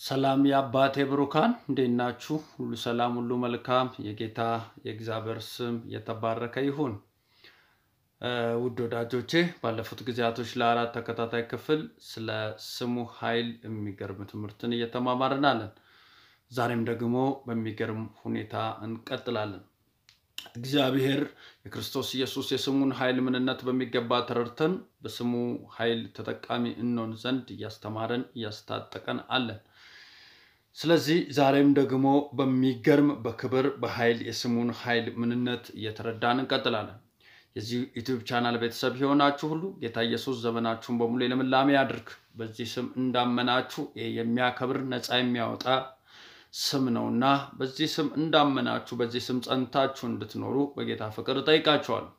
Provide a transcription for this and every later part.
ሰላም ያባቴ ብሩካን እንዴናችሁ ሁሉ ሰላም ሁሉ መልካም የጌታ የእግዚአብሔር ስም የተባረከ ይሁን። ውድ ወዳጆቼ ባለፉት ጊዜያቶች ለአራት ተከታታይ ክፍል ስለ ስሙ ኃይል የሚገርም ትምህርትን እየተማማርን አለን። ዛሬም ደግሞ በሚገርም ሁኔታ እንቀጥላለን። እግዚአብሔር የክርስቶስ ኢየሱስ የስሙን ኃይል ምንነት በሚገባ ተረድተን በስሙ ኃይል ተጠቃሚ እንሆን ዘንድ እያስተማረን እያስታጠቀን አለን። ስለዚህ ዛሬም ደግሞ በሚገርም በክብር በኃይል የስሙን ኃይል ምንነት እየተረዳን እንቀጥላለን። የዚህ ዩቲዩብ ቻናል ቤተሰብ ሆናችሁ ሁሉ ጌታ ኢየሱስ ዘመናችሁን በሙሉ ለምላሜ ያድርግ። በዚህ ስም እንዳመናችሁ የሚያከብር ነፃ የሚያወጣ ስም ነውና በዚህ ስም እንዳመናችሁ በዚህ ስም ጸንታችሁ እንድትኖሩ በጌታ ፍቅር ጠይቃችኋለሁ።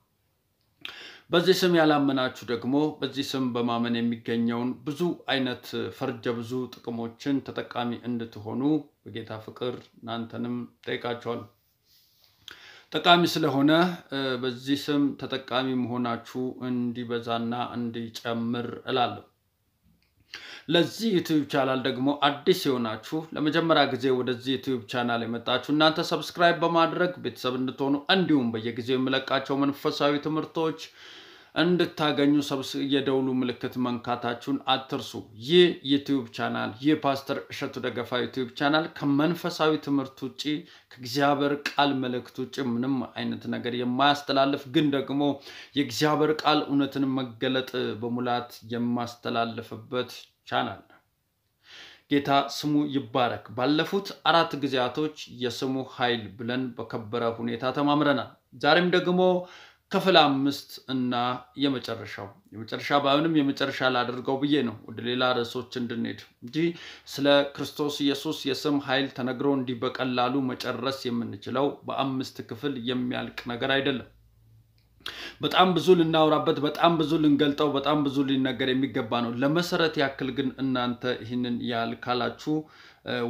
በዚህ ስም ያላመናችሁ ደግሞ በዚህ ስም በማመን የሚገኘውን ብዙ አይነት ፈርጀ ብዙ ጥቅሞችን ተጠቃሚ እንድትሆኑ በጌታ ፍቅር እናንተንም ጠይቃችኋለሁ። ጠቃሚ ስለሆነ በዚህ ስም ተጠቃሚ መሆናችሁ እንዲበዛና እንዲጨምር እላለሁ። ለዚህ ዩቲዩብ ቻናል ደግሞ አዲስ የሆናችሁ ለመጀመሪያ ጊዜ ወደዚህ ዩቲዩብ ቻናል የመጣችሁ እናንተ ሰብስክራይብ በማድረግ ቤተሰብ እንድትሆኑ እንዲሁም በየጊዜው የምለቃቸው መንፈሳዊ ትምህርቶች እንድታገኙ የደውሉ ምልክት መንካታችሁን አትርሱ። ይህ ዩቲዩብ ቻናል የፓስተር እሸቱ ደገፋ ዩቲዩብ ቻናል ከመንፈሳዊ ትምህርት ውጪ ከእግዚአብሔር ቃል መልእክት ውጪ ምንም አይነት ነገር የማያስተላልፍ ግን ደግሞ የእግዚአብሔር ቃል እውነትን መገለጥ በሙላት የማስተላልፍበት ቻናል ነው። ጌታ ስሙ ይባረክ። ባለፉት አራት ጊዜያቶች የስሙ ኃይል ብለን በከበረ ሁኔታ ተማምረናል። ዛሬም ደግሞ ክፍል 5 እና የመጨረሻ ባይሆንም የመጨረሻ ላድርገው ብዬ ነው ወደ ሌላ ርዕሶች እንድንሄድ እንጂ ስለ ክርስቶስ ኢየሱስ የስም ኃይል ተነግሮ እንዲህ በቀላሉ መጨረስ የምንችለው በ5 ክፍል የሚያልቅ ነገር አይደለም። በጣም ብዙ ልናወራበት በጣም ብዙ ልንገልጠው በጣም ብዙ ሊነገር የሚገባ ነው። ለመሰረት ያክል ግን እናንተ ይህንን ያልካላችሁ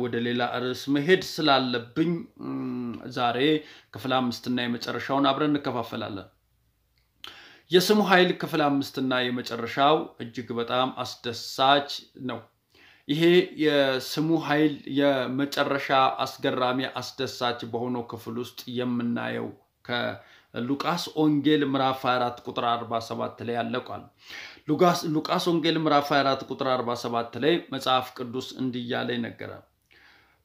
ወደ ሌላ ርዕስ መሄድ ስላለብኝ ዛሬ ክፍል 5 እና የመጨረሻውን አብረን እንከፋፈላለን። የስሙ ኃይል ክፍል 5 እና የመጨረሻው እጅግ በጣም አስደሳች ነው። ይሄ የስሙ ኃይል የመጨረሻ አስገራሚ አስደሳች በሆነው ክፍል ውስጥ የምናየው ከሉቃስ ወንጌል ምዕራፍ 24 ቁጥር 47 ላይ ያለቃል። ሉቃስ ወንጌል ምዕራፍ 24 ቁጥር 47 ላይ መጽሐፍ ቅዱስ እንዲያለ ይነገራል።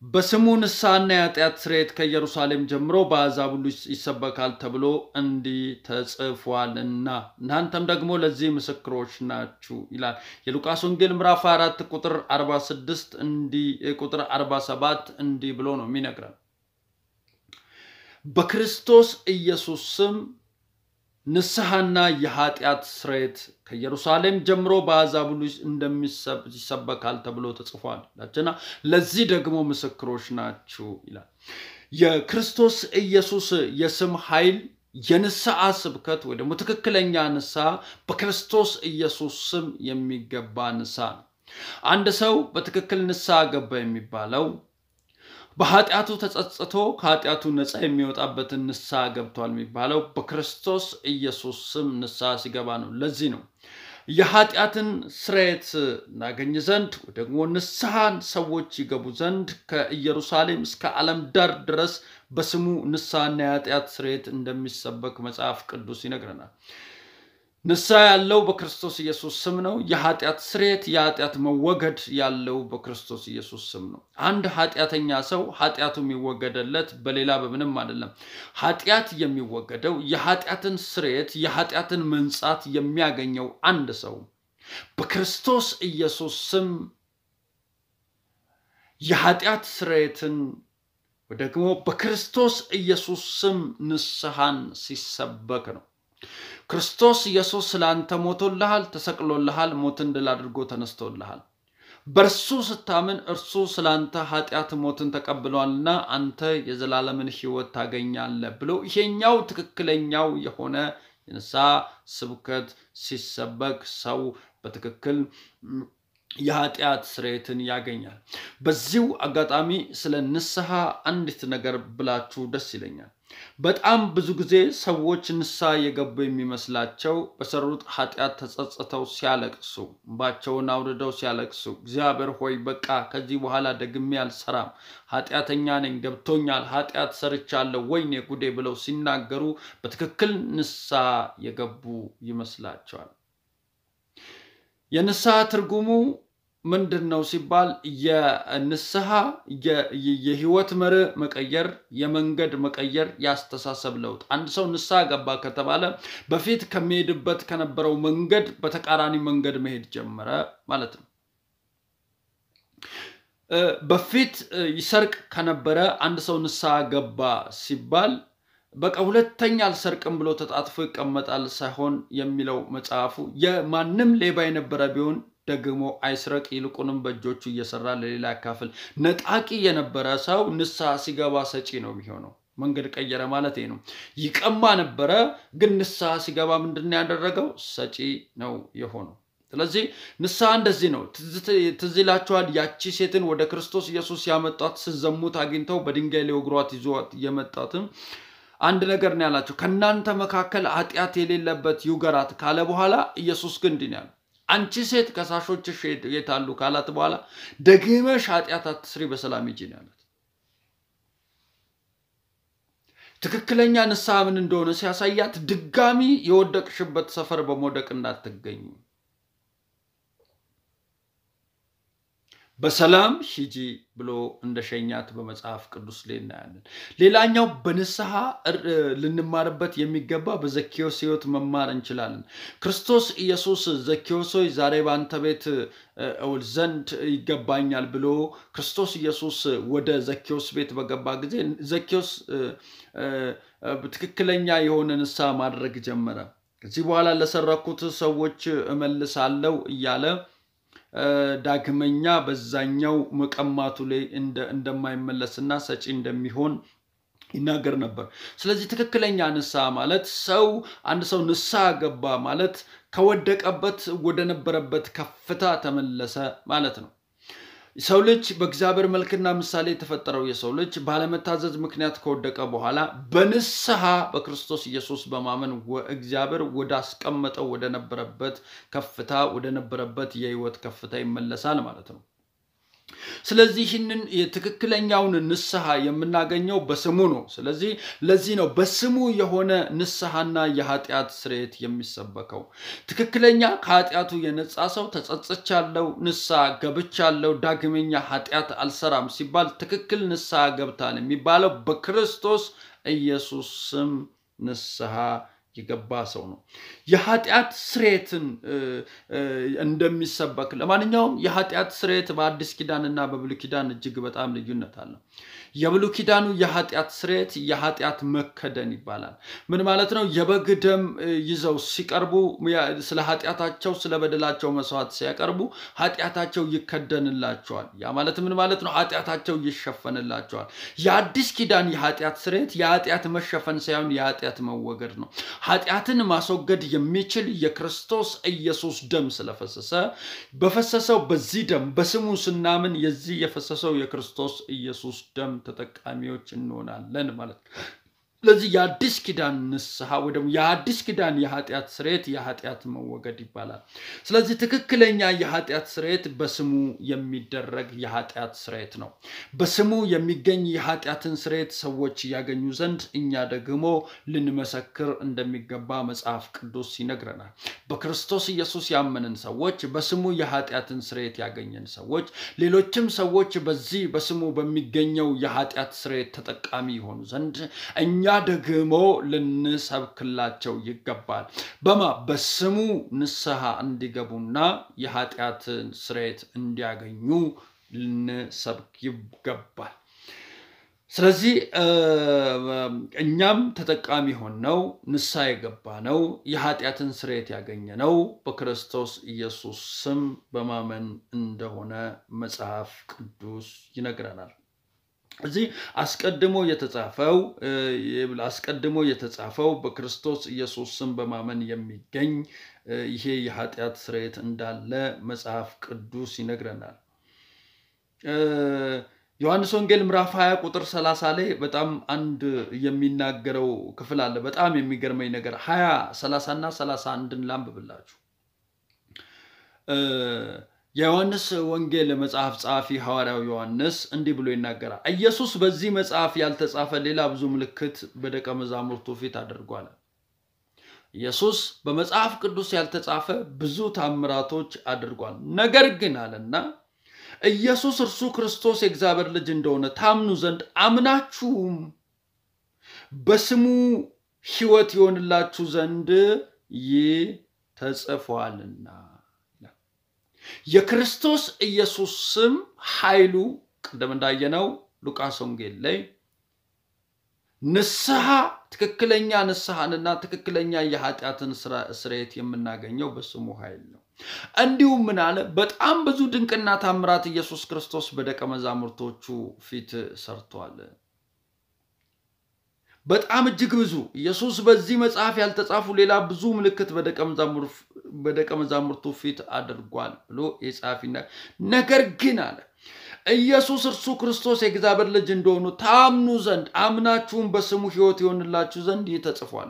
በስሙ ንስሐና የኃጢአት ስርየት ከኢየሩሳሌም ጀምሮ በአሕዛብ ሁሉ ይሰበካል ተብሎ እንዲህ ተጽፏልና እናንተም ደግሞ ለዚህ ምስክሮች ናችሁ ይላል። የሉቃስ ወንጌል ምዕራፍ 24 ቁጥር 46 ቁጥር 47 እንዲህ ብሎ ነው የሚነግረን። በክርስቶስ ኢየሱስ ስም ንስሐና የኃጢአት ስርየት ከኢየሩሳሌም ጀምሮ በአሕዛብ ሁሉ ይሰበካል ተብሎ ተጽፏል እና ለዚህ ደግሞ ምስክሮች ናችሁ ይላል። የክርስቶስ ኢየሱስ የስም ኃይል የንስሐ ስብከት ወይ ደግሞ ትክክለኛ ንስሐ በክርስቶስ ኢየሱስ ስም የሚገባ ንስሐ ነው። አንድ ሰው በትክክል ንስሐ ገባ የሚባለው በኃጢአቱ ተጸጽቶ ከኃጢአቱ ነፃ የሚወጣበትን ንስሐ ገብቷል የሚባለው በክርስቶስ ኢየሱስ ስም ንስሐ ሲገባ ነው። ለዚህ ነው የኃጢአትን ስርየት እናገኝ ዘንድ ደግሞ ንስሐን ሰዎች ይገቡ ዘንድ ከኢየሩሳሌም እስከ ዓለም ዳር ድረስ በስሙ ንስሐና የኃጢአት ስርየት እንደሚሰበክ መጽሐፍ ቅዱስ ይነግረናል። ንስሐ ያለው በክርስቶስ ኢየሱስ ስም ነው። የኃጢአት ስርየት የኃጢአት መወገድ ያለው በክርስቶስ ኢየሱስ ስም ነው። አንድ ኃጢአተኛ ሰው ኃጢአቱ የሚወገደለት በሌላ በምንም አይደለም። ኃጢአት የሚወገደው የኃጢአትን ስርየት የኃጢአትን መንጻት የሚያገኘው አንድ ሰው በክርስቶስ ኢየሱስ ስም የኃጢአት ስርየትን ደግሞ በክርስቶስ ኢየሱስ ስም ንስሐን ሲሰበክ ነው። ክርስቶስ ኢየሱስ ስላንተ ሞቶልሃል፣ ተሰቅሎልሃል፣ ሞትን ድል አድርጎ ተነስቶልሃል። በእርሱ ስታምን እርሱ ስላንተ ኃጢአት ሞትን ተቀብሏልና አንተ የዘላለምን ሕይወት ታገኛለህ ብሎ ይሄኛው ትክክለኛው የሆነ የንስሐ ስብከት ሲሰበክ ሰው በትክክል የኃጢአት ስርየትን ያገኛል። በዚሁ አጋጣሚ ስለ ንስሐ አንዲት ነገር ብላችሁ ደስ ይለኛል። በጣም ብዙ ጊዜ ሰዎች ንስሐ የገቡ የሚመስላቸው በሰሩት ኃጢአት ተጸጽተው ሲያለቅሱ እንባቸውን አውርደው ሲያለቅሱ እግዚአብሔር ሆይ በቃ ከዚህ በኋላ ደግሜ አልሰራም ኃጢአተኛ ነኝ ገብቶኛል ኃጢአት ሰርቻለሁ ወይኔ ጉዴ ብለው ሲናገሩ በትክክል ንስሐ የገቡ ይመስላቸዋል። የንስሐ ትርጉሙ ምንድነው ሲባል የንስሐ የህይወት መርህ መቀየር የመንገድ መቀየር ያስተሳሰብ ለውጥ አንድ ሰው ንስሐ ገባ ከተባለ በፊት ከመሄድበት ከነበረው መንገድ በተቃራኒ መንገድ መሄድ ጀመረ ማለት ነው። በፊት ይሰርቅ ከነበረ አንድ ሰው ንስሐ ገባ ሲባል በቃ ሁለተኛ አልሰርቅም ብሎ ተጣጥፎ ይቀመጣል ሳይሆን የሚለው መጽሐፉ የማንም ሌባ የነበረ ቢሆን ደግሞ አይስረቅ ይልቁንም በእጆቹ እየሰራ ለሌላ ያካፍል ነጣቂ የነበረ ሰው ንስሐ ሲገባ ሰጪ ነው የሚሆነው። መንገድ ቀየረ ማለት ነው። ይቀማ ነበረ ግን ንስሐ ሲገባ ምንድነው ያደረገው? ሰጪ ነው የሆነው። ስለዚህ ንስሐ እንደዚህ ነው። ትዝ ይላችኋል ያቺ ሴትን ወደ ክርስቶስ ኢየሱስ ያመጣት ስዘሙት አግኝተው በድንጋይ ሊወግሯት ይዟት የመጣትን አንድ ነገር ነው ያላቸው ከናንተ መካከል ኃጢአት የሌለበት ይውገራት ካለ በኋላ ኢየሱስ ግን እንዲህ ያለው አንቺ ሴት ከሳሾችሽ የታሉ ካላት በኋላ ደግመሽ ኃጢአት አትስሪ በሰላም ሂጂ ነው ያላት። ትክክለኛ ንስሐ ምን እንደሆነ ሲያሳያት ድጋሚ የወደቅሽበት ሰፈር በመውደቅ እንዳትገኙ በሰላም ሂጂ ብሎ እንደሸኛት በመጽሐፍ ቅዱስ ላይ እናያለን። ሌላኛው በንስሐ ልንማርበት የሚገባ በዘኬዎስ ሕይወት መማር እንችላለን። ክርስቶስ ኢየሱስ ዘኬዎስ ሆይ ዛሬ ባንተ ቤት እውል ዘንድ ይገባኛል ብሎ ክርስቶስ ኢየሱስ ወደ ዘኬዎስ ቤት በገባ ጊዜ ዘኬዎስ ትክክለኛ የሆነ ንስሐ ማድረግ ጀመረ። ከዚህ በኋላ ለሰረኩት ሰዎች እመልሳለሁ እያለ ዳግመኛ በዛኛው መቀማቱ ላይ እንደማይመለስና ሰጪ እንደሚሆን ይናገር ነበር። ስለዚህ ትክክለኛ ንስሐ ማለት አንድ ሰው ንስሐ ገባ ማለት ከወደቀበት ወደ ነበረበት ከፍታ ተመለሰ ማለት ነው። ሰው ልጅ በእግዚአብሔር መልክና ምሳሌ የተፈጠረው የሰው ልጅ ባለመታዘዝ ምክንያት ከወደቀ በኋላ በንስሐ በክርስቶስ ኢየሱስ በማመን እግዚአብሔር ወደ አስቀመጠው ወደ ነበረበት ከፍታ ወደ ነበረበት የህይወት ከፍታ ይመለሳል ማለት ነው። ስለዚህ ይህንን የትክክለኛውን ንስሐ የምናገኘው በስሙ ነው። ስለዚህ ለዚህ ነው በስሙ የሆነ ንስሐና የኃጢአት ስርየት የሚሰበከው። ትክክለኛ ከኃጢአቱ የነጻ ሰው ተጸጽቻለሁ ንስሐ ገብቻለሁ ዳግመኛ ኃጢአት አልሰራም ሲባል ትክክል ንስሐ ገብታል የሚባለው በክርስቶስ ኢየሱስ ስም ንስሐ የገባ ሰው ነው። የኃጢአት ስርየትን እንደሚሰበክ ለማንኛውም የኃጢአት ስርየት በአዲስ ኪዳንና በብሉይ ኪዳን እጅግ በጣም ልዩነት አለው። የብሉይ ኪዳኑ የኃጢአት ስርየት የኃጢአት መከደን ይባላል። ምን ማለት ነው? የበግ ደም ይዘው ሲቀርቡ ስለ ኃጢአታቸው ስለ በደላቸው መስዋዕት ሲያቀርቡ ኃጢአታቸው ይከደንላቸዋል። ያ ማለት ምን ማለት ነው? ኃጢአታቸው ይሸፈንላቸዋል። የአዲስ ኪዳን የኃጢአት ስርየት የኃጢአት መሸፈን ሳይሆን የኃጢአት መወገድ ነው። ኃጢአትን ማስወገድ የሚችል የክርስቶስ ኢየሱስ ደም ስለፈሰሰ በፈሰሰው በዚህ ደም በስሙ ስናምን የዚህ የፈሰሰው የክርስቶስ ኢየሱስ ደም ተጠቃሚዎች እንሆናለን ማለት ነው። ስለዚህ የአዲስ ኪዳን ንስሐ ወይ ደግሞ የአዲስ ኪዳን የኃጢአት ስርየት የኃጢአት መወገድ ይባላል። ስለዚህ ትክክለኛ የኃጢአት ስርየት በስሙ የሚደረግ የኃጢአት ስርየት ነው። በስሙ የሚገኝ የኃጢአትን ስርየት ሰዎች ያገኙ ዘንድ እኛ ደግሞ ልንመሰክር እንደሚገባ መጽሐፍ ቅዱስ ይነግረናል። በክርስቶስ ኢየሱስ ያመንን ሰዎች በስሙ የኃጢአትን ስርየት ያገኘን ሰዎች ሌሎችም ሰዎች በዚህ በስሙ በሚገኘው የኃጢአት ስርየት ተጠቃሚ ይሆኑ ዘንድ እኛ ደግሞ ልንሰብክላቸው ይገባል። በስሙ ንስሐ እንዲገቡና የኃጢአትን ስርየት እንዲያገኙ ልንሰብክ ይገባል። ስለዚህ እኛም ተጠቃሚ ሆነው ንስሐ የገባነው የኃጢአትን ስርየት ያገኘነው በክርስቶስ ኢየሱስ ስም በማመን እንደሆነ መጽሐፍ ቅዱስ ይነግረናል። እዚህ አስቀድሞ የተጻፈው በክርስቶስ ኢየሱስ ስም በማመን የሚገኝ ይሄ የኃጢአት ስርየት እንዳለ መጽሐፍ ቅዱስ ይነግረናል። ዮሐንስ ወንጌል ምዕራፍ 20 ቁጥር 30 ላይ በጣም አንድ የሚናገረው ክፍል አለ። በጣም የሚገርመኝ ነገር 20 30 እና 31ን ላንብብላችሁ። የዮሐንስ ወንጌል መጽሐፍ ጸሐፊ ሐዋርያው ዮሐንስ እንዲህ ብሎ ይናገራል። ኢየሱስ በዚህ መጽሐፍ ያልተጻፈ ሌላ ብዙ ምልክት በደቀ መዛሙርቱ ፊት አድርጓል። ኢየሱስ በመጽሐፍ ቅዱስ ያልተጻፈ ብዙ ታምራቶች አድርጓል። ነገር ግን አለና ኢየሱስ እርሱ ክርስቶስ የእግዚአብሔር ልጅ እንደሆነ ታምኑ ዘንድ አምናችሁም በስሙ ሕይወት ይሆንላችሁ ዘንድ ይህ ተጽፏልና። የክርስቶስ ኢየሱስ ስም ኃይሉ ቀደም እንዳየነው ሉቃስ ወንጌል ላይ ንስሐ ትክክለኛ ንስሐንና ትክክለኛ የኃጢአትን ስርየት የምናገኘው በስሙ ኃይል ነው። እንዲሁም ምን አለ? በጣም ብዙ ድንቅና ታምራት ኢየሱስ ክርስቶስ በደቀ መዛሙርቶቹ ፊት ሰርቷል። በጣም እጅግ ብዙ ኢየሱስ በዚህ መጽሐፍ ያልተጻፉ ሌላ ብዙ ምልክት በደቀ መዛሙርቱ ፊት አድርጓል ብሎ የጻፊና ነገር ግን አለ ኢየሱስ እርሱ ክርስቶስ የእግዚአብሔር ልጅ እንደሆነ ታምኑ ዘንድ አምናችሁም በስሙ ሕይወት ይሆንላችሁ ዘንድ ተጽፏል።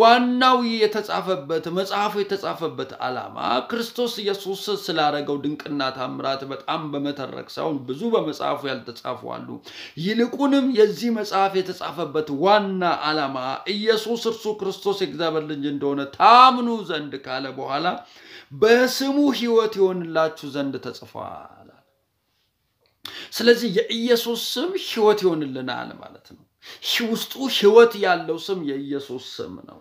ዋናው የተጻፈበት መጽሐፉ የተጻፈበት ዓላማ ክርስቶስ ኢየሱስ ስላደረገው ድንቅና ታምራት በጣም በመተረክ ሳይሆን ብዙ በመጽሐፉ ያልተጻፉ አሉ። ይልቁንም የዚህ መጽሐፍ የተጻፈበት ዋና ዓላማ ኢየሱስ እርሱ ክርስቶስ የእግዚአብሔር ልጅ እንደሆነ ታምኑ ዘንድ ካለ በኋላ በስሙ ሕይወት ይሆንላችሁ ዘንድ ተጽፏል። ስለዚህ የኢየሱስ ስም ሕይወት ይሆንልናል ማለት ነው። ውስጡ ሕይወት ያለው ስም የኢየሱስ ስም ነው።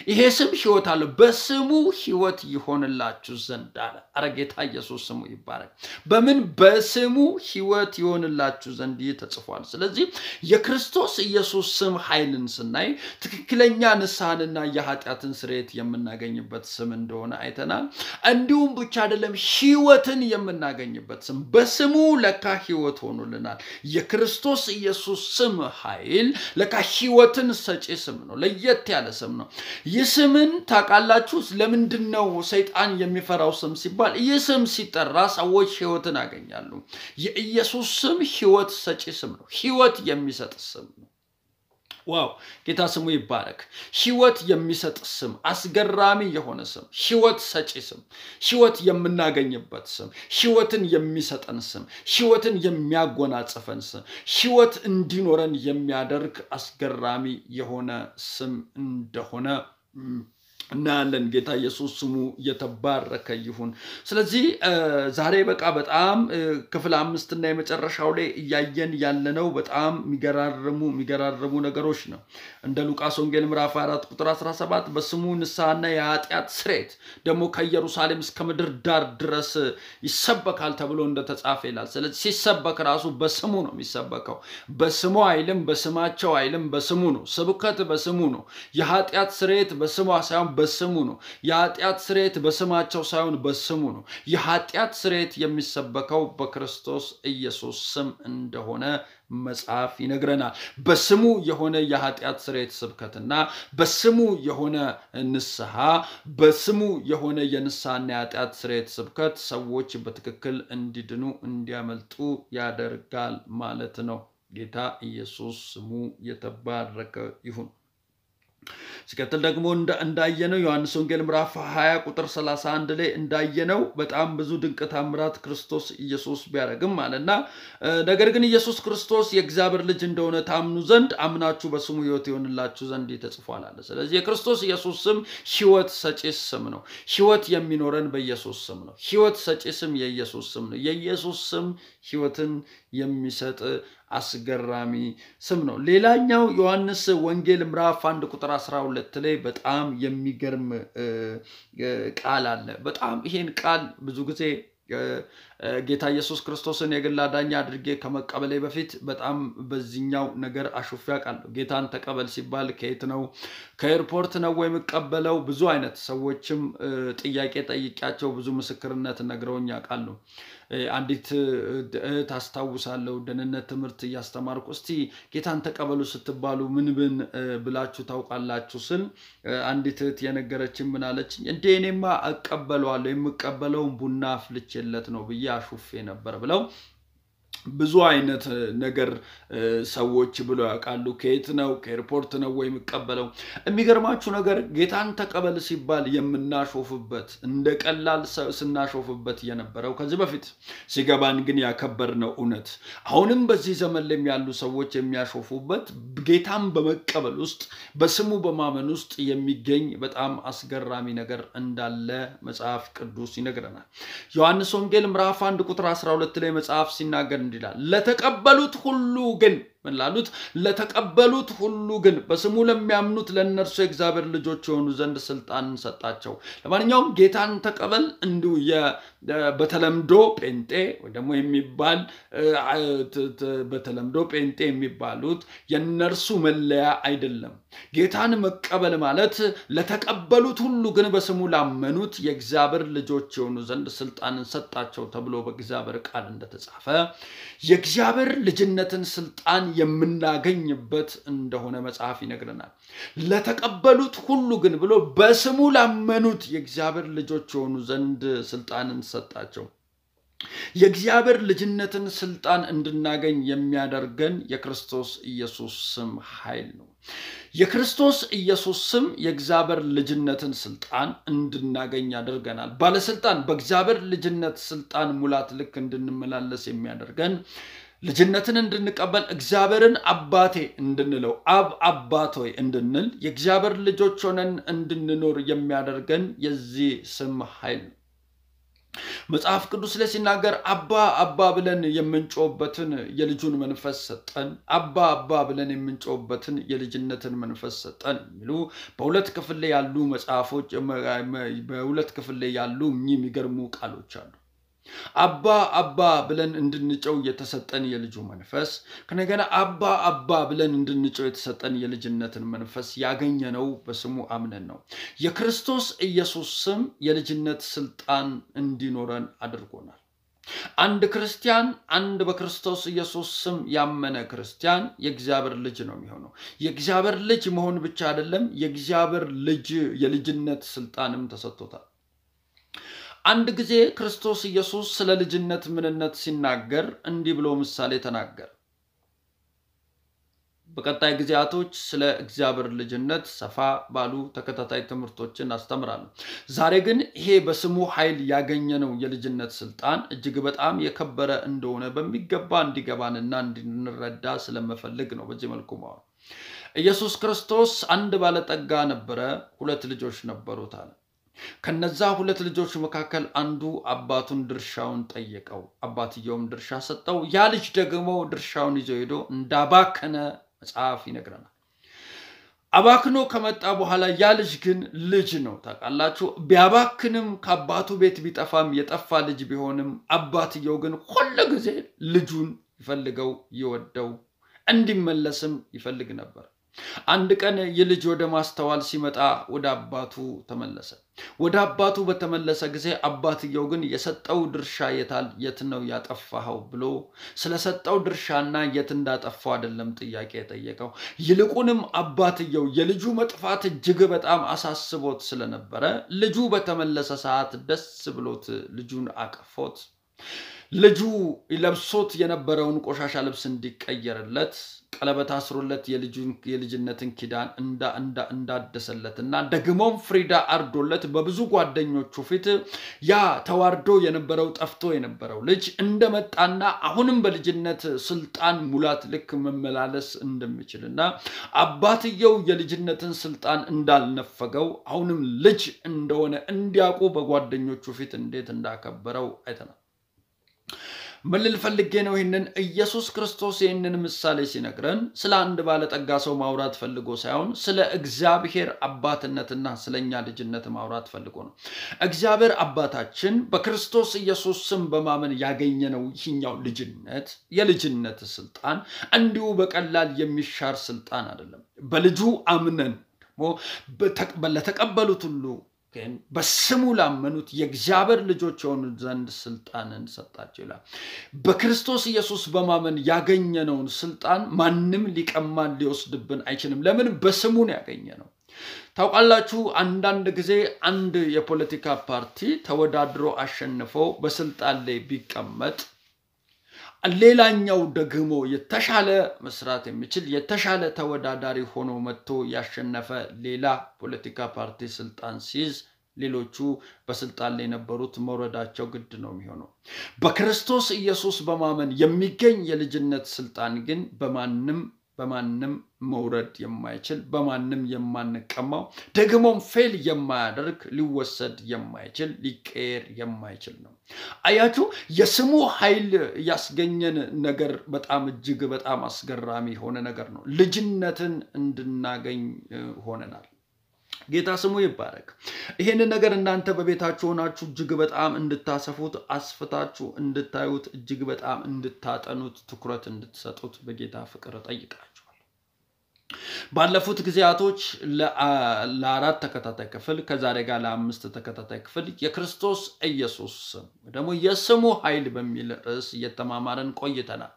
ይሄ ስም ሕይወት አለው። በስሙ ሕይወት ይሆንላችሁ ዘንድ አለ። አረ ጌታ ኢየሱስ ስሙ ይባረክ። በምን? በስሙ ሕይወት ይሆንላችሁ ዘንድ ተጽፏል። ስለዚህ የክርስቶስ ኢየሱስ ስም ኃይልን ስናይ ትክክለኛ ንስሐንና የኃጢአትን ስርየት የምናገኝበት ስም እንደሆነ አይተናል። እንዲሁም ብቻ አይደለም ሕይወትን የምናገኝበት ስም በስሙ ለካ ሕይወት ሆኖልናል። የክርስቶስ ኢየሱስ ስም ኃይል ለካ ሕይወትን ሰጪ ስም ነው። ለየት ያለ ስም ነው። ይስምን ታቃላችሁ? ለምንድነው ሰይጣን የሚፈራው ስም ሲባል ይህ ስም ሲጠራ ሰዎች ሕይወትን ያገኛሉ። የኢየሱስ ስም ሕይወት ሰጪ ስም ነው። ሕይወት የሚሰጥ ስም ነው። ዋው! ጌታ ስሙ ይባረክ። ሕይወት የሚሰጥ ስም፣ አስገራሚ የሆነ ስም፣ ሕይወት ሰጪ ስም፣ ሕይወት የምናገኝበት ስም፣ ሕይወትን የሚሰጠን ስም፣ ሕይወትን የሚያጎናጽፈን ስም፣ ሕይወት እንዲኖረን የሚያደርግ አስገራሚ የሆነ ስም እንደሆነ እናያለን። ጌታ ኢየሱስ ስሙ የተባረከ ይሁን። ስለዚህ ዛሬ በቃ በጣም ክፍል 5 እና የመጨረሻው ላይ እያየን ያለነው በጣም የሚገራርሙ ነገሮች ነው። እንደ ሉቃስ ወንጌል ምዕራፍ 4 ቁጥር 17 በስሙ ንስሐና የኃጢአት ስርየት ደግሞ ከኢየሩሳሌም እስከ ምድር ዳር ድረስ ይሰበካል ተብሎ እንደተጻፈ ይላል። ስለዚህ ሲሰበክ ራሱ በስሙ ነው የሚሰበከው። በስሙ አይልም፣ በስማቸው አይልም፣ በስሙ ነው። ስብከት በስሙ ነው። የኃጢአት ስርየት በስሙ ሳይሆን በስሙ ነው። የኃጢአት ስርየት በስማቸው ሳይሆን በስሙ ነው። የኃጢአት ስርየት የሚሰበከው በክርስቶስ ኢየሱስ ስም እንደሆነ መጽሐፍ ይነግረናል። በስሙ የሆነ የኃጢአት ስርየት ስብከትና በስሙ የሆነ ንስሐ፣ በስሙ የሆነ የንስሐና የኃጢአት ስርየት ስብከት ሰዎች በትክክል እንዲድኑ እንዲያመልጡ ያደርጋል ማለት ነው። ጌታ ኢየሱስ ስሙ የተባረከ ይሁን። ሲከተል ደግሞ እንዳየነው ዮሐንስ ወንጌል ምዕራፍ 20 ቁጥር 31 ላይ እንዳየነው በጣም ብዙ ድንቅ ታምራት ክርስቶስ ኢየሱስ ቢያደርግም አለና ነገር ግን ኢየሱስ ክርስቶስ የእግዚአብሔር ልጅ እንደሆነ ታምኑ ዘንድ አምናችሁ በስሙ ሕይወት ይሆንላችሁ ዘንድ ተጽፏል አለ። ስለዚህ የክርስቶስ ኢየሱስ ስም ሕይወት ሰጪ ስም ነው። ሕይወት የሚኖረን በኢየሱስ ስም ነው። ሕይወት ሰጪ ስም የኢየሱስ ስም ነው። የኢየሱስ ስም ሕይወትን የሚሰጥ አስገራሚ ስም ነው። ሌላኛው ዮሐንስ ወንጌል ምዕራፍ 1 ቁጥር 12 ላይ በጣም የሚገርም ቃል አለ። በጣም ይሄን ቃል ብዙ ጊዜ ጌታ ኢየሱስ ክርስቶስን የግል አዳኝ አድርጌ ከመቀበሌ በፊት በጣም በዚህኛው ነገር አሹፌ አውቃለሁ። ጌታን ተቀበል ሲባል ከየት ነው? ከኤርፖርት ነው ወይ የምቀበለው? ብዙ አይነት ሰዎችም ጥያቄ ጠይቄያቸው ብዙ ምስክርነት ነግረውኝ ያውቃሉ። አንዲት እህት አስታውሳለሁ ደህንነት ትምህርት እያስተማርኩ እስቲ ጌታን ተቀበሉ ስትባሉ ምን ብላችሁ ታውቃላችሁ ስል አንዲት እህት የነገረችኝ ምን አለችኝ? እንዴ እኔማ እቀበለዋለሁ፣ የምቀበለው ቡና አፍልቼለት ነው ብዬ አሹፌ ነበር ብለው ብዙ አይነት ነገር ሰዎች ብሎ ያውቃሉ። ከየት ነው ከኤርፖርት ነው ወይ መቀበለው? የሚገርማችሁ ነገር ጌታን ተቀበል ሲባል የምናሾፍበት እንደ ቀላል ስናሾፍበት የነበረው ከዚህ በፊት ሲገባን ግን ያከበርነው እውነት አሁንም በዚህ ዘመን ላይ ያሉ ሰዎች የሚያሾፉበት ጌታን በመቀበል ውስጥ በስሙ በማመን ውስጥ የሚገኝ በጣም አስገራሚ ነገር እንዳለ መጽሐፍ ቅዱስ ይነግረናል። ዮሐንስ ወንጌል ምዕራፍ 1 ቁጥር 12 ላይ መጽሐፍ ሲናገር እንዲላል ለተቀበሉት ሁሉ ግን ምን ላሉት ለተቀበሉት ሁሉ ግን በስሙ ለሚያምኑት ለነርሱ የእግዚአብሔር ልጆች የሆኑ ዘንድ ስልጣን ሰጣቸው። ለማንኛውም ጌታን ተቀበል እንዲሁ በተለምዶ ጴንጤ ወይ ደግሞ የሚባል በተለምዶ ጴንጤ የሚባሉት የነርሱ መለያ አይደለም። ጌታን መቀበል ማለት ለተቀበሉት ሁሉ ግን በስሙ ላመኑት የእግዚአብሔር ልጆች የሆኑ ዘንድ ስልጣንን ሰጣቸው ተብሎ በእግዚአብሔር ቃል እንደተጻፈ የእግዚአብሔር ልጅነትን ስልጣን የምናገኝበት እንደሆነ መጽሐፍ ይነግረናል። ለተቀበሉት ሁሉ ግን ብሎ በስሙ ላመኑት የእግዚአብሔር ልጆች የሆኑ ዘንድ ስልጣንን ሰጣቸው። የእግዚአብሔር ልጅነትን ስልጣን እንድናገኝ የሚያደርገን የክርስቶስ ኢየሱስ ስም ኃይል ነው። የክርስቶስ ኢየሱስ ስም የእግዚአብሔር ልጅነትን ስልጣን እንድናገኝ ያደርገናል። ባለስልጣን በእግዚአብሔር ልጅነት ስልጣን ሙላት ልክ እንድንመላለስ የሚያደርገን ልጅነትን እንድንቀበል እግዚአብሔርን አባቴ እንድንለው አብ አባቶይ እንድንል የእግዚአብሔር ልጆች ሆነን እንድንኖር የሚያደርገን የዚህ ስም ኃይል ነው። መጽሐፍ ቅዱስ ላይ ሲናገር አባ አባ ብለን የምንጮህበትን የልጁን መንፈስ ሰጠን፣ አባ አባ ብለን የምንጮህበትን የልጅነትን መንፈስ ሰጠን የሚሉ በሁለት ክፍል ላይ ያሉ መጽሐፎች በሁለት ክፍል ላይ ያሉ የሚገርሙ ቃሎች አሉ። አባ አባ ብለን እንድንጮህ የተሰጠን የልጁ መንፈስ ከነገና አባ አባ ብለን እንድንጮህ የተሰጠን የልጅነትን መንፈስ ያገኘነው በስሙ አምነን ነው። የክርስቶስ ኢየሱስ ስም የልጅነት ስልጣን እንዲኖረን አድርጎናል። አንድ ክርስቲያን አንድ በክርስቶስ ኢየሱስ ስም ያመነ ክርስቲያን የእግዚአብሔር ልጅ ነው የሚሆነው። የእግዚአብሔር ልጅ መሆን ብቻ አይደለም፣ የእግዚአብሔር ልጅ የልጅነት ስልጣንም ተሰጥቶታል። አንድ ጊዜ ክርስቶስ ኢየሱስ ስለ ልጅነት ምንነት ሲናገር እንዲህ ብሎ ምሳሌ ተናገረ። በቀጣይ ጊዜያቶች ስለ እግዚአብሔር ልጅነት ሰፋ ባሉ ተከታታይ ትምህርቶችን አስተምራለሁ። ዛሬ ግን ይሄ በስሙ ኃይል ያገኘነው የልጅነት ስልጣን እጅግ በጣም የከበረ እንደሆነ በሚገባ እንዲገባንና እንድንረዳ ስለመፈልግ ነው በዚህ መልኩ ማለት። ኢየሱስ ክርስቶስ አንድ ባለጠጋ ነበረ፣ ሁለት ልጆች ነበሩት አለ። ከነዛ ሁለት ልጆች መካከል አንዱ አባቱን ድርሻውን ጠየቀው። አባትየውም ድርሻ ሰጠው። ያ ልጅ ደግሞ ድርሻውን ይዞ ሄዶ እንዳባከነ መጽሐፍ ይነግረናል። አባክኖ ከመጣ በኋላ ያ ልጅ ግን ልጅ ነው ታውቃላችሁ። ቢያባክንም ከአባቱ ቤት ቢጠፋም የጠፋ ልጅ ቢሆንም አባትየው ግን ሁሉ ጊዜ ልጁን ይፈልገው ይወደው እንዲመለስም ይፈልግ ነበር። አንድ ቀን የልጅ ወደ ማስተዋል ሲመጣ ወደ አባቱ ተመለሰ። ወደ አባቱ በተመለሰ ጊዜ አባትየው ግን የሰጠው ድርሻ የት ነው ያጠፋኸው ብሎ ስለሰጠው ድርሻና የት እንዳጠፋው አይደለም ጥያቄ የጠየቀው። ይልቁንም አባትየው የልጁ መጥፋት እጅግ በጣም አሳስቦት ስለነበረ ልጁ በተመለሰ ሰዓት ደስ ብሎት ልጁን አቅፎት ልጁ ይለብሶት የነበረውን ቆሻሻ ልብስ እንዲቀየርለት ቀለበት አስሮለት የልጅነትን ኪዳን እንዳደሰለትና ደግሞም ፍሪዳ አርዶለት በብዙ ጓደኞቹ ፊት ያ ተዋርዶ የነበረው ጠፍቶ የነበረው ልጅ እንደመጣና አሁንም በልጅነት ስልጣን ሙላት ልክ መመላለስ እንደሚችልና አባትየው የልጅነትን ስልጣን እንዳልነፈገው አሁንም ልጅ እንደሆነ እንዲያውቁ በጓደኞቹ ፊት እንዴት እንዳከበረው አይተናል። ምን ልፈልጌ ነው ይሄንን ኢየሱስ ክርስቶስ ይሄንን ምሳሌ ሲነግረን ስለ አንድ ባለጠጋ ሰው ማውራት ፈልጎ ሳይሆን ስለ እግዚአብሔር አባትነትና ስለኛ ልጅነት ማውራት ፈልጎ ነው። እግዚአብሔር አባታችን በክርስቶስ ኢየሱስ ስም በማመን ያገኘነው ይህኛው ልጅነት የልጅነት ስልጣን እንዲሁ በቀላል የሚሻር ስልጣን አይደለም። በልጁ አምነን ለተቀበሉት ሁሉ ግን በስሙ ላመኑት የእግዚአብሔር ልጆች የሆኑ ዘንድ ስልጣንን ሰጣቸው ይላል። በክርስቶስ ኢየሱስ በማመን ያገኘነውን ስልጣን ማንም ሊቀማን ሊወስድብን አይችልም። ለምን? በስሙ ነው ያገኘነው። ታውቃላችሁ አንዳንድ ጊዜ አንድ የፖለቲካ ፓርቲ ተወዳድሮ አሸንፎ በስልጣን ላይ ቢቀመጥ ሌላኛው ደግሞ የተሻለ መስራት የሚችል የተሻለ ተወዳዳሪ ሆኖ መጥቶ ያሸነፈ ሌላ ፖለቲካ ፓርቲ ስልጣን ሲይዝ ሌሎቹ በስልጣን ላይ የነበሩት መውረዳቸው ግድ ነው የሚሆነው። በክርስቶስ ኢየሱስ በማመን የሚገኝ የልጅነት ስልጣን ግን በማንም መውረድ የማይችል በማንም የማንቀማው ደግሞም ፌል የማያደርግ ሊወሰድ የማይችል ሊቀየር የማይችል ነው። አያችሁ የስሙ ኃይል ያስገኘን ነገር በጣም እጅግ በጣም አስገራሚ ሆነ ነገር ነው። ልጅነትን እንድናገኝ ሆነናል። ጌታ ስሙ ይባረክ። ይሄን ነገር እናንተ በቤታችሁ ሆናችሁ እጅግ በጣም እንድታሰፉት አስፍታችሁ እንድታዩት እጅግ በጣም እንድታጠኑት ትኩረት እንድትሰጡት በጌታ ፍቅር ጠይቃችኋል። ባለፉት ጊዜያቶች ለአራት ተከታታይ ክፍል ከዛሬ ጋር ለአምስት ተከታታይ ክፍል የክርስቶስ ኢየሱስ ስም ደግሞ የስሙ ኃይል በሚል ርዕስ እየተማማረን ቆይተናል።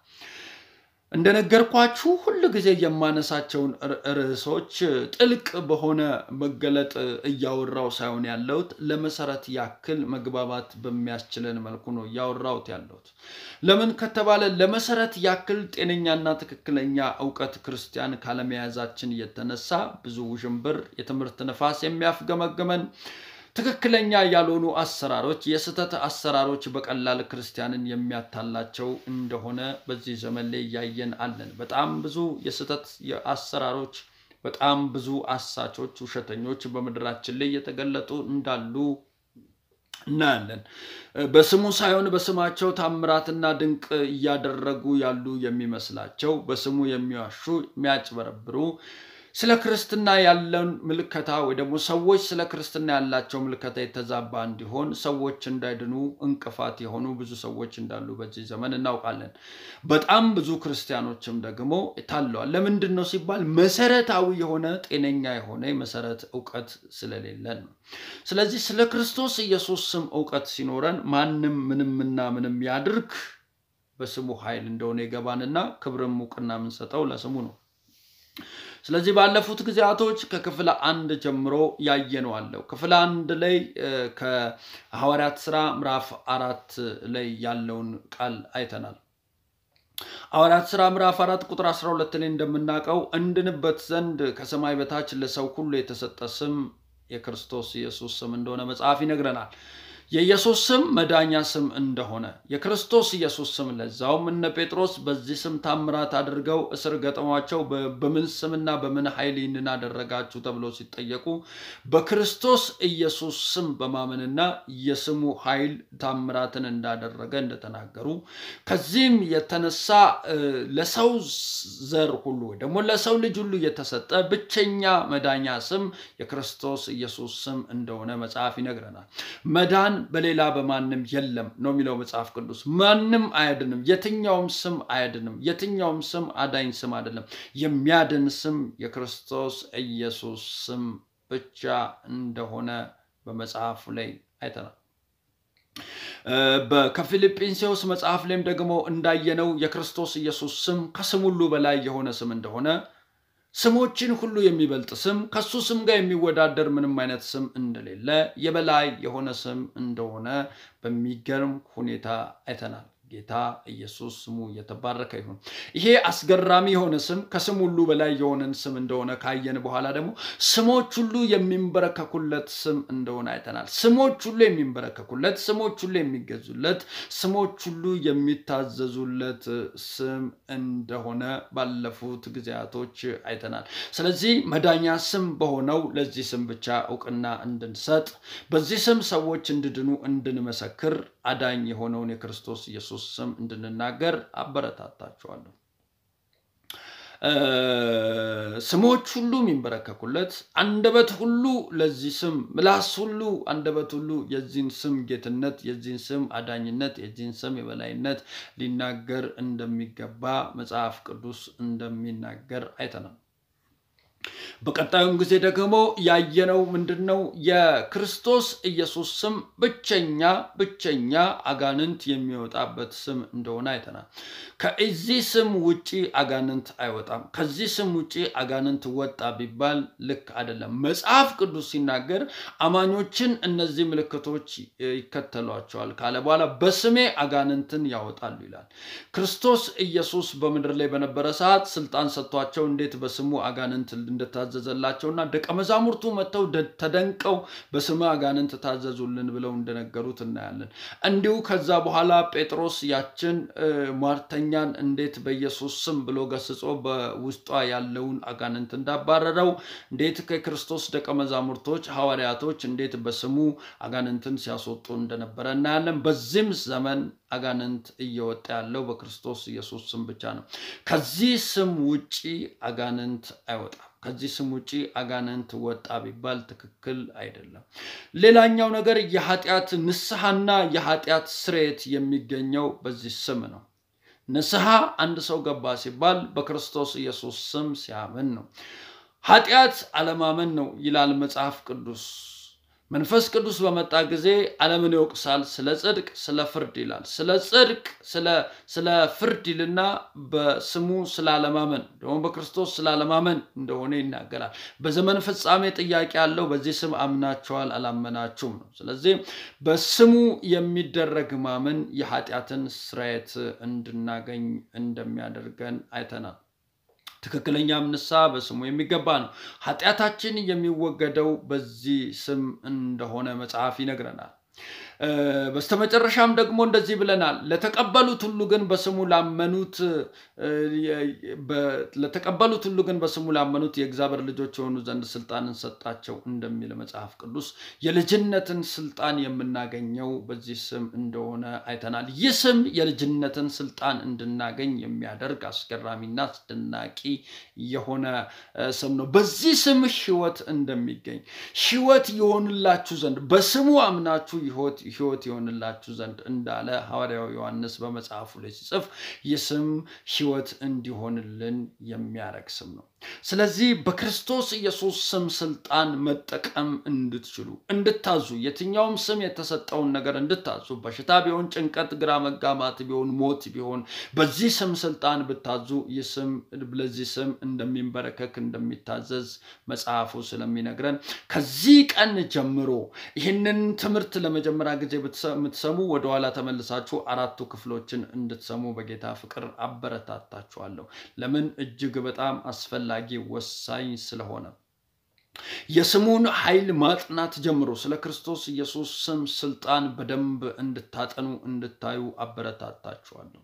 እንደነገርኳችሁ ሁሉ ጊዜ የማነሳቸውን ርዕሶች ጥልቅ በሆነ መገለጥ እያወራው ሳይሆን ያለውት ለመሰረት ያክል መግባባት በሚያስችለን መልኩ ነው ያወራውት ያለውት። ለምን ከተባለ ለመሰረት ያክል ጤነኛና ትክክለኛ ዕውቀት ክርስቲያን ካለመያዛችን የተነሳ ብዙ ውዥንብር የትምህርት ነፋስ የሚያፍገመግመን ትክክለኛ ያልሆኑ አሰራሮች የስተት አሰራሮች በቀላል ክርስቲያንን የሚያታላቸው እንደሆነ በዚህ ዘመን ላይ ያየን አለን። በጣም ብዙ የስተት አሰራሮች በጣም ብዙ አሳቾች ውሸተኞች በመድራችን ላይ የተገለጡ እንዳሉ እናያለን። በስሙ ሳይሆን በስማቸው ታምራትና ድንቅ ያደረጉ ያሉ የሚመስላቸው በስሙ የሚዋሹ የሚያጭበረብሩ ስለ ክርስትና ያለን ምልከታ ወይ ደግሞ ሰዎች ስለ ክርስትና ያላቸው ምልከታ የተዛባ እንዲሆን ሰዎች እንዳይድኑ እንቅፋት የሆኑ ብዙ ሰዎች እንዳሉ በዚህ ዘመን እናውቃለን። በጣም ብዙ ክርስቲያኖችም ደግሞ ታለዋል። ለምንድነው ሲባል መሰረታዊ የሆነ ጤነኛ የሆነ መሰረት ዕውቀት ስለሌለን ነው። ስለዚህ ስለ ክርስቶስ ኢየሱስ ስም ዕውቀት ሲኖረን ማንም ምንም ያድርግ በስሙ ኃይል እንደሆነ ይገባንና ክብርም ዕውቅና የምንሰጠው ለስሙ ነው። ስለዚህ ባለፉት ጊዜያቶች ከክፍል 1 ጀምሮ ያየነው አለው። ክፍል 1 ላይ ከሐዋርያት ሥራ ምዕራፍ 4 ላይ ያለውን ቃል አይተናል። ሐዋርያት ሥራ ምዕራፍ 4 ቁጥር 12 ላይ እንደምናውቀው እንድንበት ዘንድ ከሰማይ በታች ለሰው ሁሉ የተሰጠ ስም የክርስቶስ ኢየሱስ ስም እንደሆነ መጽሐፍ ይነግረናል። የኢየሱስ ስም መዳኛ ስም እንደሆነ የክርስቶስ ኢየሱስ ስም ለዛውም እነ ጴጥሮስ በዚህ ስም ታምራት አድርገው እስር ገጠሟቸው በምን ስምና በምን ኃይል ይህንን አደረጋችሁ ተብለው ሲጠየቁ በክርስቶስ ኢየሱስ ስም በማመንና የስሙ ኃይል ታምራትን እንዳደረገ እንደተናገሩ ከዚህም የተነሳ ለሰው ዘር ሁሉ ደግሞ ለሰው ልጅ ሁሉ የተሰጠ ብቸኛ መዳኛ ስም የክርስቶስ ኢየሱስ ስም እንደሆነ መጽሐፍ ይነግረናል። መዳን በሌላ በማንም የለም ነው የሚለው መጽሐፍ ቅዱስ። ማንም አያድንም። የትኛውም ስም አያድንም። የትኛውም ስም አዳኝ ስም አይደለም። የሚያድን ስም የክርስቶስ ኢየሱስ ስም ብቻ እንደሆነ በመጽሐፉ ላይ አይተናል። በፊልጵስዩስ መጽሐፍ ላይም ደግሞ እንዳየነው የክርስቶስ ኢየሱስ ስም ከስም ሁሉ በላይ የሆነ ስም እንደሆነ ስሞችን ሁሉ የሚበልጥ ስም ከሱ ስም ጋር የሚወዳደር ምንም አይነት ስም እንደሌለ የበላይ የሆነ ስም እንደሆነ በሚገርም ሁኔታ አይተናል። ጌታ ኢየሱስ ስሙ የተባረከ ይሁን። ይሄ አስገራሚ የሆነ ስም ከስም ሁሉ በላይ የሆነን ስም እንደሆነ ካየን በኋላ ደግሞ ስሞች ሁሉ የሚንበረከኩለት ስም እንደሆነ አይተናል። ስሞች ሁሉ የሚንበረከኩለት ስሞች ሁሉ የሚገዙለት ስሞች ሁሉ የሚታዘዙለት ስም እንደሆነ ባለፉት ጊዜያቶች አይተናል። ስለዚህ መዳኛ ስም በሆነው ለዚህ ስም ብቻ ዕውቅና እንድንሰጥ በዚህ ስም ሰዎች እንድድኑ እንድንመሰክር አዳኝ የሆነውን የክርስቶስ ኢየሱስ ስም እንድንናገር አበረታታችኋለሁ። ስሞች ሁሉ የሚንበረከኩለት አንደበት ሁሉ ለዚህ ስም ምላስ ሁሉ አንደበት ሁሉ የዚህን ስም ጌትነት የዚህን ስም አዳኝነት የዚህን ስም የበላይነት ሊናገር እንደሚገባ መጽሐፍ ቅዱስ እንደሚናገር አይተናል። በቀጣዩም ጊዜ ደግሞ ያየነው ምንድነው የክርስቶስ ኢየሱስ ስም ብቸኛ አጋንንት የሚወጣበት ስም እንደሆነ አይተናል ከዚህ ስም ውጪ አጋንንት አይወጣም ከዚህ ስም ውጪ አጋንንት ወጣ ቢባል ልክ አይደለም መጽሐፍ ቅዱስ ሲናገር አማኞችን እነዚህ ምልክቶች ይከተሏቸዋል ካለ በኋላ በስሜ አጋንንትን ያወጣሉ ይላል ክርስቶስ ኢየሱስ በምድር ላይ በነበረ ሰዓት ስልጣን ሰጥቷቸው እንዴት በስሙ አጋንንት እንደታዘዘላቸውና ደቀ መዛሙርቱ መተው ተደንቀው በስሙ አጋንንት ታዘዙልን ብለው እንደነገሩት እናያለን እንዲሁ ከዛ በኋላ ጴጥሮስ ያችን ማርተኛን እንዴት በኢየሱስ ስም ብሎ ገስጾ በውስጧ ያለውን አጋንንት እንዳባረረው እንዴት ከክርስቶስ ደቀ መዛሙርቶች ሐዋርያቶች እንዴት በስሙ አጋንንትን ሲያስወጡ እንደነበረ እናያለን በዚህም ዘመን አጋንንት እየወጣ ያለው በክርስቶስ ኢየሱስ ስም ብቻ ነው ከዚህ ስም ውጪ አጋንንት አይወጣም ከዚህ ስም ውጪ አጋንንት ወጣ ቢባል ትክክል አይደለም ሌላኛው ነገር የኃጢአት ንስሐና የኃጢአት ስርየት የሚገኘው በዚህ ስም ነው ንስሐ አንድ ሰው ገባ ሲባል በክርስቶስ ኢየሱስ ስም ሲያምን ነው ኃጢአት አለማመን ነው ይላል መጽሐፍ ቅዱስ መንፈስ ቅዱስ በመጣ ጊዜ ዓለምን ይወቅሳል ስለ ጽድቅ ስለ ፍርድ ይላል ስለ ጽድቅ ስለ ፍርድ ይልና በስሙ ስላለማመን ደግሞ በክርስቶስ ስላለማመን እንደሆነ ይናገራል በዘመን ፍጻሜ ጥያቄ ያለው በዚህ ስም አምናችኋል አላመናችሁም ነው ስለዚህ በስሙ የሚደረግ ማመን የኃጢአትን ስርየት እንድናገኝ እንደሚያደርገን አይተናል ትክክለኛም ንስሐ በስሙ የሚገባ ነው ኃጢአታችን የሚወገደው በዚህ ስም እንደሆነ መጽሐፍ ይነግረናል በስተመጨረሻም ደግሞ እንደዚህ ብለናል ለተቀበሉት ሁሉ ግን በስሙ ላመኑት የእግዚአብሔር ልጆች ሆኑ ዘንድ ስልጣንን ሰጣቸው እንደሚል መጽሐፍ ቅዱስ የልጅነትን ስልጣን የምናገኘው በዚህ ስም እንደሆነ አይተናል ይህ ስም የልጅነትን ስልጣን እንድናገኝ የሚያደርግ አስገራሚና አስደናቂ የሆነ ስም ነው በዚህ ስም ሕይወት እንደሚገኝ ሕይወት ይሆንላችሁ ዘንድ በስሙ አምናችሁ ሕይወት ይሆንላችሁ ዘንድ እንዳለ ሐዋርያው ዮሐንስ በመጽሐፉ ላይ ሲጽፍ የስም ሕይወት እንዲሆንልን የሚያረግ ስም ነው ስለዚህ በክርስቶስ ኢየሱስ ስም ስልጣን መጠቀም እንድትችሉ እንድታዙ የትኛውም ስም የተሰጠውን ነገር እንድታዙ በሽታ ቢሆን ጭንቀት ግራ መጋባት ቢሆን ሞት ቢሆን በዚህ ስም ስልጣን ብታዙ የስም ለዚህ ስም እንደሚንበረከክ እንደሚታዘዝ መጽሐፉ ስለሚነግረን ከዚህ ቀን ጀምሮ ይህንን ትምህርት ለመጀመሪያ ጊዜ ብትሰሙ ወደ ኋላ ተመልሳችሁ አራቱ ክፍሎችን እንድትሰሙ በጌታ ፍቅር አበረታታችኋለሁ ለምን እጅግ በጣም አስፈላጊ ወሳኝ ስለሆነ የስሙን ኃይል ማጥናት ጀምሮ ስለ ክርስቶስ ኢየሱስ ስም ስልጣን በደንብ እንድታጠኑ እንድታዩ አበረታታችኋለሁ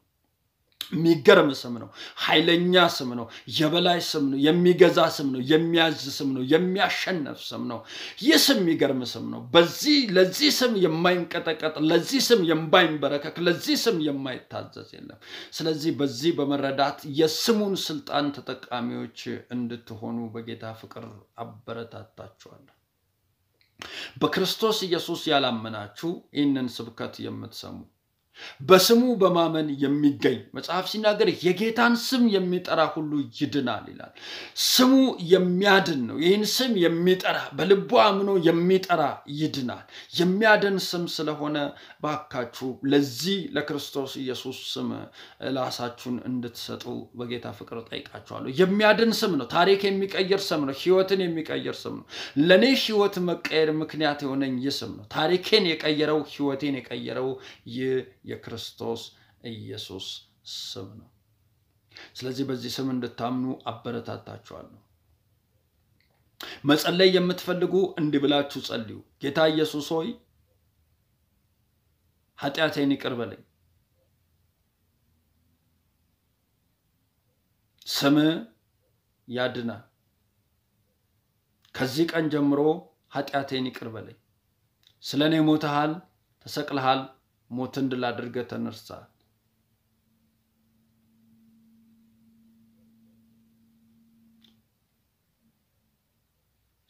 የሚገርም ስም ነው ኃይለኛ ስም ነው የበላይ ስም ነው የሚገዛ ስም ነው የሚያዝ ስም ነው የሚያሸንፍ ስም ነው ይህ ስም የሚገርም ስም ነው ለዚህ ስም የማይንቀጠቀጥ ለዚህ ስም የማይንበረከክ ለዚህ ስም የማይታዘዝ የለም ስለዚህ በዚህ በመረዳት የስሙን ስልጣን ተጠቃሚዎች እንድትሆኑ በጌታ ፍቅር አበረታታችኋለሁ በክርስቶስ ኢየሱስ ያላመናችሁ ይህንን ስብከት የምትሰሙ በስሙ በማመን የሚገኝ መጽሐፍ ሲናገር የጌታን ስም የሚጠራ ሁሉ ይድናል ይላል ስሙ የሚያድን ነው ይህን ስም የሚጠራ በልቡ አምኖ የሚጠራ ይድናል የሚያድን ስም ስለሆነ ባካችሁ ለዚህ ለክርስቶስ ኢየሱስ ስም ራሳችሁን እንድትሰጡ በጌታ ፍቅር ጠይቃችኋለሁ የሚያድን ስም ነው ታሪክ የሚቀየር ስም ነው ሕይወትን የሚቀየር ስም ነው ለኔ ሕይወት መቀየር ምክንያት የሆነኝ ይህ ስም ነው ታሪኬን የቀየረው ሕይወቴን የቀየረው የክርስቶስ ኢየሱስ ስም ነው ስለዚህ በዚህ ስም እንድታምኑ አበረታታችኋለሁ መጸለይ የምትፈልጉ እንዲብላችሁ ጸልዩ ጌታ ኢየሱስ ሆይ ኃጢአቴን ይቅር በለኝ ስም ያድናል ከዚህ ቀን ጀምሮ ኃጢአቴን ይቅር በለኝ ስለኔ ሞተሃል ተሰቅለሃል ሞትን ድል አድርገህ ተነስተሃል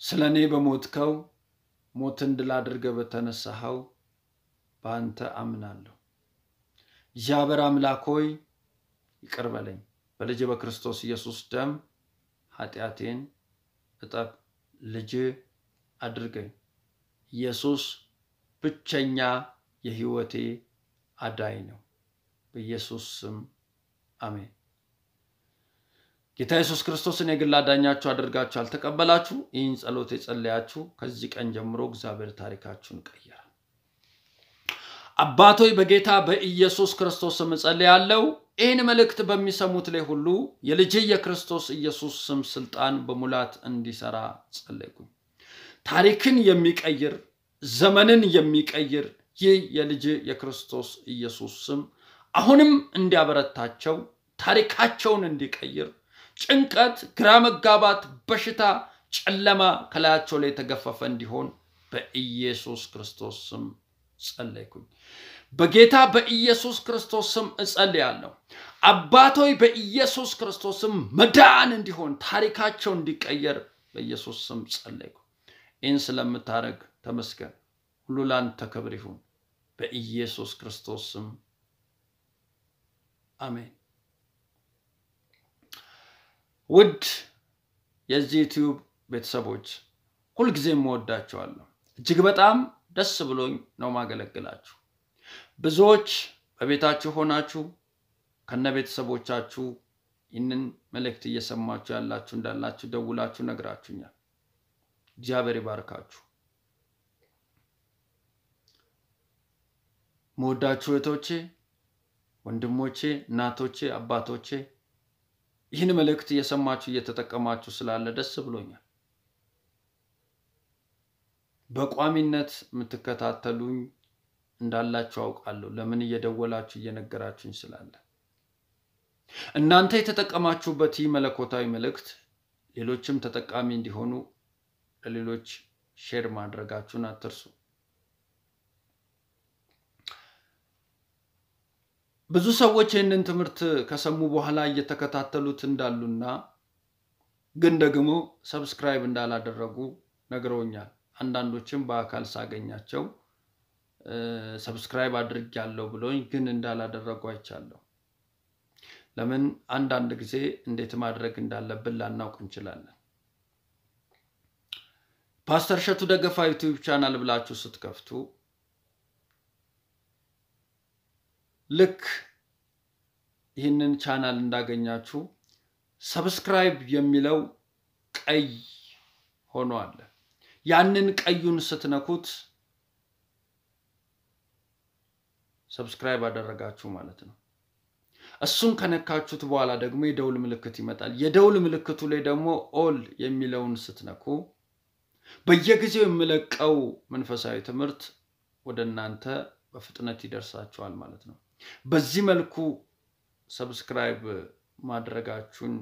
ስለኔ በሞትከው ሞትን ድል አድርገህ በተነሳኸው በአንተ አምናለሁ እግዚአብሔር አምላክ ሆይ ይቅር በለኝ በልጅ በክርስቶስ ኢየሱስ ደም ኃጢአቴን እጠብ ልጅ አድርገኝ ኢየሱስ ብቸኛ የሕይወቴ አዳኝ ነው በኢየሱስ ስም አሜን ጌታ ኢየሱስ ክርስቶስን የግል አዳኛችሁ አድርጋችሁ አልተቀበላችሁ ይህን ጸሎት የጸለያችሁ ከዚህ ቀን ጀምሮ እግዚአብሔር ታሪካችሁን ቀየረ አባቶይ በጌታ በኢየሱስ ክርስቶስ ስም ጸልያለሁ ይህን መልእክት በሚሰሙት ላይ ሁሉ የልጅ የክርስቶስ ኢየሱስ ስም ስልጣን በሙላት እንዲሰራ ጸለይኩኝ ታሪክን የሚቀይር ዘመንን የሚቀይር ይህ የልጅ የክርስቶስ ኢየሱስ ስም አሁንም እንዲያበረታቸው ታሪካቸውን እንዲቀይር ጭንቀት ግራ መጋባት በሽታ ጨለማ ከላያቸው ላይ ተገፈፈ እንዲሆን በኢየሱስ ክርስቶስ ስም ጸለይኩኝ በጌታ በኢየሱስ ክርስቶስ ስም እጸልያለሁ አባቶይ በኢየሱስ ክርስቶስ ስም መዳን እንዲሆን ታሪካቸው እንዲቀየር በኢየሱስ ስም ጸለይኩ ኢን ስለምታረግ ተመስገን ሁሉ ላንተ ክብር ይሁን በኢየሱስ ክርስቶስ ስም አሜን ውድ የዚህ ዩቲዩብ ቤተሰቦች ሁሉ ጊዜም ወዳችኋለሁ እጅግ በጣም ደስ ብሎኝ ነው ማገለግላችሁ ብዙዎች በቤታችሁ ሆናችሁ ከነቤተሰቦቻችሁ ይህንን መልእክት እየሰማችሁ ያላችሁ እንዳላችሁ ደውላችሁ ነግራችሁኛል እግዚአብሔር ይባርካችሁ ሞዳችሁ እህቶቼ ወንድሞቼ እናቶቼ አባቶቼ ይህን መልእክት እየሰማችሁ እየተጠቀማችሁ ስላለ ደስ ብሎኛል በቋሚነት የምትከታተሉኝ እንዳላችሁ አውቃለሁ ለምን እየደወላችሁ እየነገራችሁኝ ስላለ እናንተ የተጠቀማችሁበት ይህ መለኮታዊ መልእክት ሌሎችም ተጠቃሚ እንዲሆኑ ለሌሎች ሼር ማድረጋችሁን አትርሱ ብዙ ሰዎች ይህንን ትምህርት ከሰሙ በኋላ እየተከታተሉት እንዳሉና ግን ደግሞ ሰብስክራይብ እንዳላደረጉ ነግረውኛል አንዳንዶችም በአካል ሳገኛቸው ሰብስክራይብ አድርጌያለሁ ብሎኝ ግን እንዳላደረጉ አይቻለሁ ለምን አንዳንድ ጊዜ እንዴት ማድረግ እንዳለብን ላናውቅ እንችላለን ፓስተር ሸቱ ደገፋ ዩቲዩብ ቻናል ብላችሁ ስትከፍቱ ልክ ይህንን ቻናል እንዳገኛችሁ ሰብስክራይብ የሚለው ቀይ ሆኖ አለ ያንን ቀዩን ስትነኩት ሰብስክራይብ አደረጋችሁ ማለት ነው እሱን ከነካችሁት በኋላ ደግሞ የደውል ምልክት ይመጣል የደውል ምልክቱ ላይ ደግሞ ኦል የሚለውን ስትነኩ በየጊዜው የምለቀው መንፈሳዊ ትምህርት ወደናንተ በፍጥነት ይደርሳችኋል ማለት ነው በዚህ መልኩ ሰብስክራይብ ማድረጋችሁን